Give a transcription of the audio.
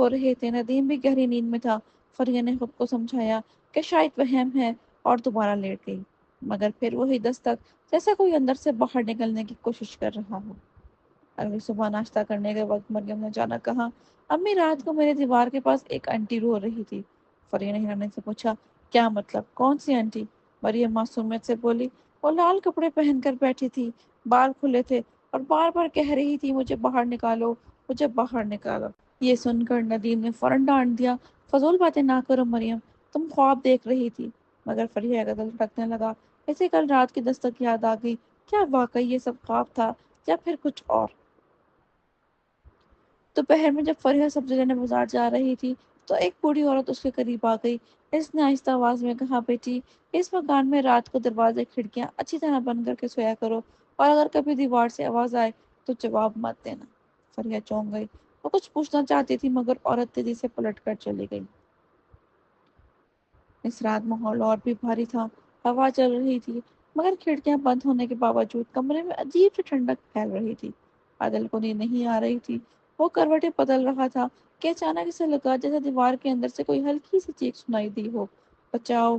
ہو رہے تھے۔ ندیم بھی گہری نیند میں تھا۔ فریہ نے خود کو سمجھایا کہ شاید وہم ہے اور دوبارہ لیٹ گئی، مگر پھر وہی دستک، جیسے کوئی اندر سے باہر نکلنے کی کوشش کر رہا ہو۔ اگلی صبح ناشتہ کرنے کے وقت مریم نے اچانک کہا، امی رات کو میرے دیوار کے پاس ایک آنٹی رو رہی تھی۔ فریہ نے حیرانی سے پوچھا، کیا مطلب؟ کون سی آنٹی؟ مریم معصومیت سے بولی، وہ لال کپڑے پہن کر بیٹھی تھی، بال کھلے تھے اور بار بار کہہ رہی تھی مجھے باہر نکالو، مجھے باہر نکالو۔ یہ سن کر ندیم نے فوراً ڈانٹ دیا، فضول باتیں نہ کرو مریم، تم خواب دیکھ رہی تھی۔ مگر فریہ کا دل دھڑکنے لگا، اسے کل رات کی دستک یاد آ گئی۔ کیا واقعی یہ سب خواب تھا یا پھر کچھ اور؟ دوپہر میں جب فریہ سبزی لینے بازار جا رہی تھی تو ایک بوڑھی عورت اس کے قریب آ گئی۔ اس نے آہستہ آواز میں کہا، بیٹی، اس مکان میں رات کو دروازے کھڑکیاں اچھی طرح بند کر کے سویا کرو، اور اگر کبھی دیوار سے آواز آئے تو جواب مت دینا۔ فریہ چونک گئی۔ وہ کچھ پوچھنا چاہتی تھی مگر عورت تیزی سے پلٹ کر چلی گئی۔ اس رات ماحول اور بھی بھاری تھا۔ ہوا چل رہی تھی مگر کھڑکیاں بند ہونے کے باوجود کمرے میں عجیب سی ٹھنڈک پھیل رہی تھی۔ عادل کو نیند نہیں آ رہی تھی۔ وہ کروٹیں بدل رہا تھا کہ اچانک اسے لگا جیسے دیوار کے اندر سے کوئی ہلکی سی چیخ سنائی دی ہو، بچاؤ،